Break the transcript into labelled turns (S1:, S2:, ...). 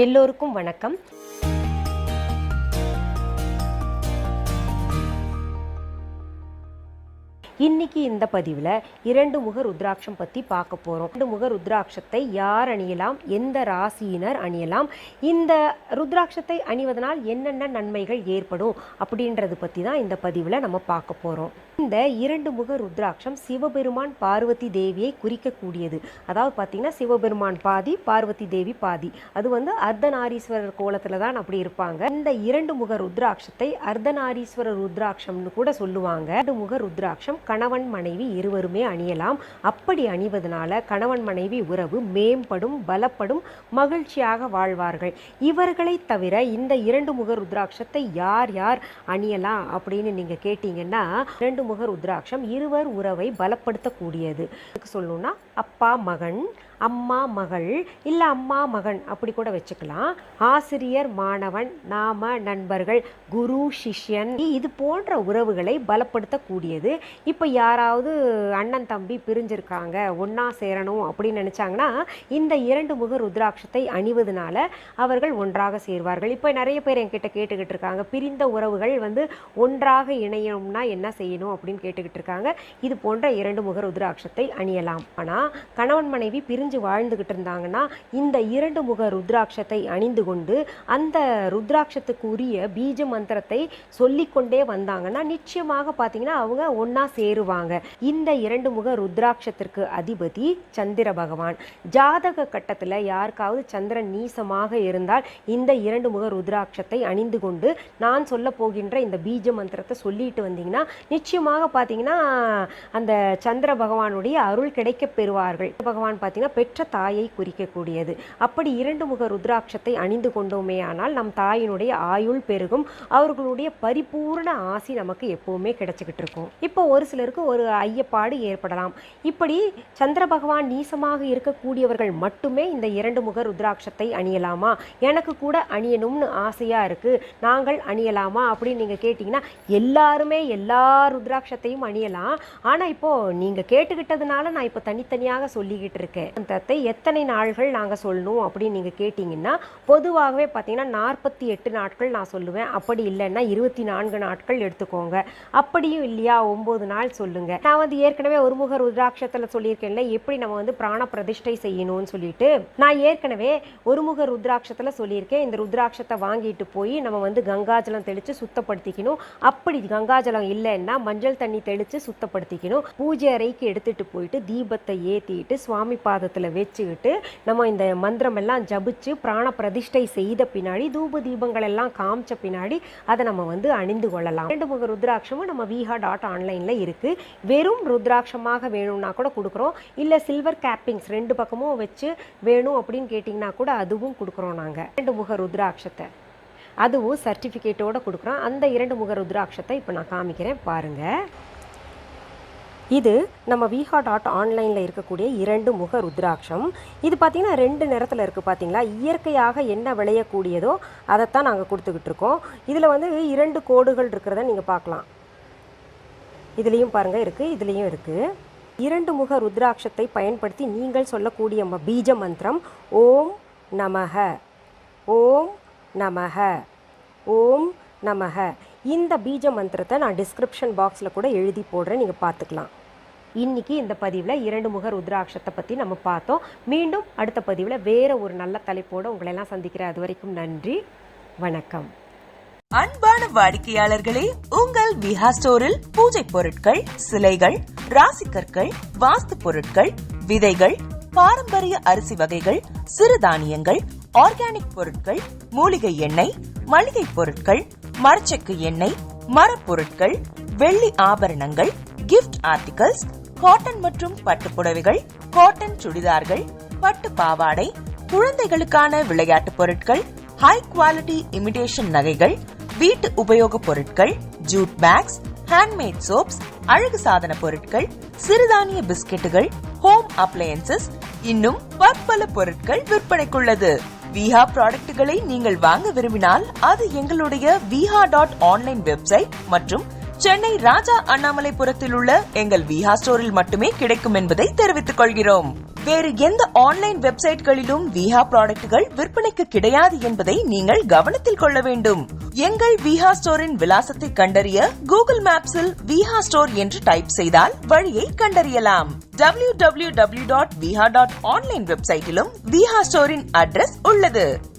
S1: எல்லோருக்கும் வணக்கம். இன்னைக்கு இந்த பதிவில் 2 முக ருத்ராட்சம் பற்றி பார்க்க போகிறோம். 2 முக ருத்ராட்சத்தை யார் அணியலாம், எந்த ராசியினர் அணியலாம், இந்த ருத்ராட்சத்தை அணிவதனால் என்னென்ன நன்மைகள் ஏற்படும் அப்படின்றது பற்றி தான் இந்த பதிவில் நம்ம பார்க்க போகிறோம். இந்த 2 முக ருத்ராட்சம் சிவபெருமான் பார்வதி தேவியை குறிக்கக்கூடியது. அதாவது பார்த்தீங்கன்னா சிவபெருமான் பாதி, பார்வதி தேவி பாதி. அது அர்த்தநாரீஸ்வரர் கோலத்தில் தான் அப்படி இருப்பாங்க. இந்த 2 முக ருத்ராட்சத்தை அர்த்தநாரீஸ்வரர் ருத்ராட்சம்னு கூட சொல்லுவாங்க. 2 முக ருத்ராட்சம் கணவன் மனைவி இருவருமே அணியலாம். அப்படி அணிவதனால கணவன் மனைவி உறவு மேம்படும், பலப்படும், மகிழ்ச்சியாக வாழ்வார்கள். இவர்களை தவிர இந்த 2 முக ருத்ராட்சத்தை யார் யார் அணியலாம் அப்படின்னு நீங்க கேட்டீங்கன்னா, 2 முக ருத்ராட்சம் இருவர் உறவை பலப்படுத்தக்கூடியது. சொல்லணும்னா அப்பா மகன், அம்மா மகள், இல்லை அம்மா மகன் அப்படி கூட வச்சுக்கலாம். ஆசிரியர் மாணவன், நாம நண்பர்கள், குரு சிஷ்யன், இது போன்ற உறவுகளை பலப்படுத்தக்கூடியது. இப்போ யாராவது அண்ணன் தம்பி பிரிஞ்சிருக்காங்க, ஒன்றா சேரணும் அப்படின்னு நினச்சாங்கன்னா இந்த 2 முக ருத்ராட்சத்தை அணிவதனால அவர்கள் ஒன்றாக சேர்வார்கள். இப்போ நிறைய பேர் என்கிட்ட கேட்டுக்கிட்டு இருக்காங்க, பிரிந்த உறவுகள் ஒன்றாக இணையணும்னா என்ன செய்யணும் அப்படின்னு கேட்டுக்கிட்டு இருக்காங்க. இது போன்ற 2 முக ருத்ராட்சத்தை அணியலாம். ஆனால் கணவன் மனைவி வாழ்ந்துகிட்டு இருந்தாங்கன்னா இந்த 2 முக ருத்ராட்சத்தை அணிந்து கொண்டு அந்த ருத்ராட்சத்துக்கு உரிய பீஜ மந்திரத்தை சொல்லிக்கொண்டே வந்தாங்கன்னா நிச்சயமாக பார்த்தீங்கன்னா அவங்க ஒன்னா சேருவாங்க. இந்த 2 முக ருத்ராட்சத்திற்கு அதிபதி சந்திர பகவான். ஜாதக கட்டத்தில் யாருக்காவது சந்திரன் நீசமாக இருந்தால் இந்த 2 முக ருத்ராட்சத்தை அணிந்து கொண்டு நான் சொல்ல போகின்ற இந்த பீஜ மந்திரத்தை சொல்லிட்டு வந்தீங்கன்னா நிச்சயமாக பார்த்தீங்கன்னா அந்த சந்திர பகவானுடைய அருள் கிடைக்க பெறுவார்கள். பகவான் பார்த்தீங்கன்னா பெற்ற தாயை குறிக்கக்கூடியது. அப்படி 2 முக ருத்ராட்சத்தை அணிந்து கொண்டோமே ஆனால் நம் தாயினுடைய ஆயுள் பெருகும், அவர்களுடைய பரிபூர்ண ஆசி நமக்கு எப்பவுமே கிடைச்சிக்கிட்டு இருக்கும். இப்போ ஒரு சிலருக்கு ஒரு ஐயப்பாடு ஏற்படலாம், இப்படி சந்திர பகவான் நீசமாக இருக்கக்கூடியவர்கள் மட்டுமே இந்த 2 முக ருத்ராட்சத்தை அணியலாமா, எனக்கு கூட அணியணும்னு ஆசையா இருக்கு, நாங்கள் அணியலாமா அப்படின்னு நீங்க கேட்டீங்கன்னா எல்லாருமே எல்லா ருத்ராட்சத்தையும் அணியலாம். ஆனா இப்போ நீங்க கேட்டுக்கிட்டதுனால நான் இப்போ தனித்தனியாக சொல்லிக்கிட்டு இருக்கேன். எத்தனை நாட்கள் நாங்கள் சொல்லணும் அப்படின்னு நீங்கள் கேட்டிங்கன்னா பொதுவாகவே பார்த்தீங்கன்னா 48 நாட்கள் நான் சொல்லுவேன். அப்படி இல்லைன்னா 24 நாட்கள் எடுத்துக்கோங்க. அப்படியும் இல்லையா 9 நாள் சொல்லுங்க. நான் ஏற்கனவே ஒரு முக ருத்ராட்சத்தில் சொல்லியிருக்கேன்ல எப்படி நம்ம பிராண பிரதிஷ்டை செய்யணும்னு சொல்லிட்டு, நான் ஏற்கனவே ஒரு முக ருத்ராட்சத்தில் சொல்லியிருக்கேன். இந்த ருத்ராட்சத்தை வாங்கிட்டு போய் நம்ம கங்காஜலம் தெளித்து சுத்தப்படுத்திக்கணும். அப்படி கங்காஜலம் இல்லைன்னா மஞ்சள் தண்ணி தெளித்து சுத்தப்படுத்திக்கணும். பூஜை அறைக்கு எடுத்துட்டு போயிட்டு தீபத்தை ஏற்றிட்டு சுவாமி பாதத்தில் வச்சுக்கிட்டு நம்ம இந்த மந்திரம் எல்லாம் ஜபிச்சு பிராண பிரதிஷ்டை செய்த பின்னாடி தூப தீபங்கள் எல்லாம் காமிச்ச பின்னாடி அதை நம்ம அணிந்து கொள்ளலாம். 2 முக ருத்ராட்சமும் நம்ம viha.online இருக்கு. வெறும் ருத்ராட்சமாக வேணும்னா கூட கொடுக்குறோம். இல்லை சில்வர் கேப்பிங்ஸ் 2 பக்கமும் வச்சு வேணும் அப்படின்னு கேட்டிங்கன்னா கூட அதுவும் கொடுக்குறோம். நாங்கள் 2 முக ருத்ராட்சத்தை அதுவும் சர்டிஃபிகேட்டோட கொடுக்குறோம். அந்த 2 முக ருத்ராட்சத்தை இப்போ நான் காமிக்கிறேன் பாருங்க. இது நம்ம viha.online இருக்கக்கூடிய 2 முக ருத்ராட்சம். இது பார்த்தீங்கன்னா 2 நிறத்தில் இருக்குது. பார்த்தீங்களா, இயற்கையாக என்ன விளையக்கூடியதோ அதைத்தான் நாங்கள் கொடுத்துக்கிட்டு இருக்கோம். இதில் 2 கோடுகள் இருக்கிறத நீங்கள் பார்க்கலாம். இதுலேயும் பாருங்கள் இருக்குது, இதுலேயும் இருக்குது. 2 முக ருத்ராட்சத்தை பயன்படுத்தி நீங்கள் சொல்லக்கூடிய பீஜ மந்திரம் ஓம் நமக, ஓம் நமக, ஓம் நமக. இந்த பீஜ மந்திரத்தை நான் டிஸ்கிரிப்ஷன் பாக்ஸில் கூட எழுதி போடுறேன், நீங்கள் பார்த்துக்கலாம். இன்னைக்கு இந்த பதிவில் 2 முக ருத்ராட்சத்தை பற்றி நம்ம பார்த்தோம். மீண்டும் அடுத்த பதிவில் வேற ஒரு நல்ல தலைப்போடு உங்களெல்லாம் சந்திக்கிறேன். அது வரைக்கும் நன்றி, வணக்கம்.
S2: அன்பான வாடிக்கையாளர்களே, உங்கள் விஹா ஸ்டோரில் பூஜை பொருட்கள், சிலைகள், ராசிக்கற்கள், வாஸ்து பொருட்கள், விதைகள், பாரம்பரிய அரிசி வகைகள், சிறுதானியங்கள், ஆர்கானிக் பொருட்கள், மூலிகை எண்ணெய், மளிகை பொருட்கள், மரச்செக்கு எண்ணெய், மரப்பொருட்கள், வெள்ளி ஆபரணங்கள், கிஃப்ட் ஆர்டிகல்ஸ், காட்டன் மற்றும் பட்டு புடவைகள், காட்டன் சுடிதார்கள், பட்டு பாவாடை, குழந்தைகளுக்கான விளையாட்டு பொருட்கள், ஹை குவாலிட்டி இமிடேஷன் நகைகள், வீட்டு உபயோக பொருட்கள், ஜூட் பேக்ஸ், ஹேண்ட்மேட் சோப்ஸ், அழகு சாதன பொருட்கள், சிறுதானிய பிஸ்கெட்டுகள், ஹோம் அப்ளையன்சஸ், இன்னும் பற்பல பொருட்கள் விற்பனைக்குள்ளது. விஹா ப்ராடக்ட்களை நீங்கள் வாங்க விரும்பினால் அது எங்களுடைய viha.online வெப்சைட் மற்றும் சென்னை ராஜா அண்ணாமலைபுரத்தில் உள்ள எங்கள் விஹா ஸ்டோரில் மட்டுமே கிடைக்கும் என்பதை தெரிவித்துக் கொள்கிறோம். வேறு எந்த ஆன்லைன் வெப்சைட்களிலும் விஹா ப்ராடக்ட்கள் விற்பனைக்கு கிடையாது என்பதை நீங்கள் கவனத்தில் கொள்ள வேண்டும். எங்கள் விஹா ஸ்டோரின் விலாசத்தை கண்டறிய கூகுள் மேப்ஸில் விஹா ஸ்டோர் என்று டைப் செய்தால் வழியை கண்டறியலாம். www.viha.online வெப்சைட்டிலும் விஹா ஸ்டோரின் அட்ரஸ் உள்ளது.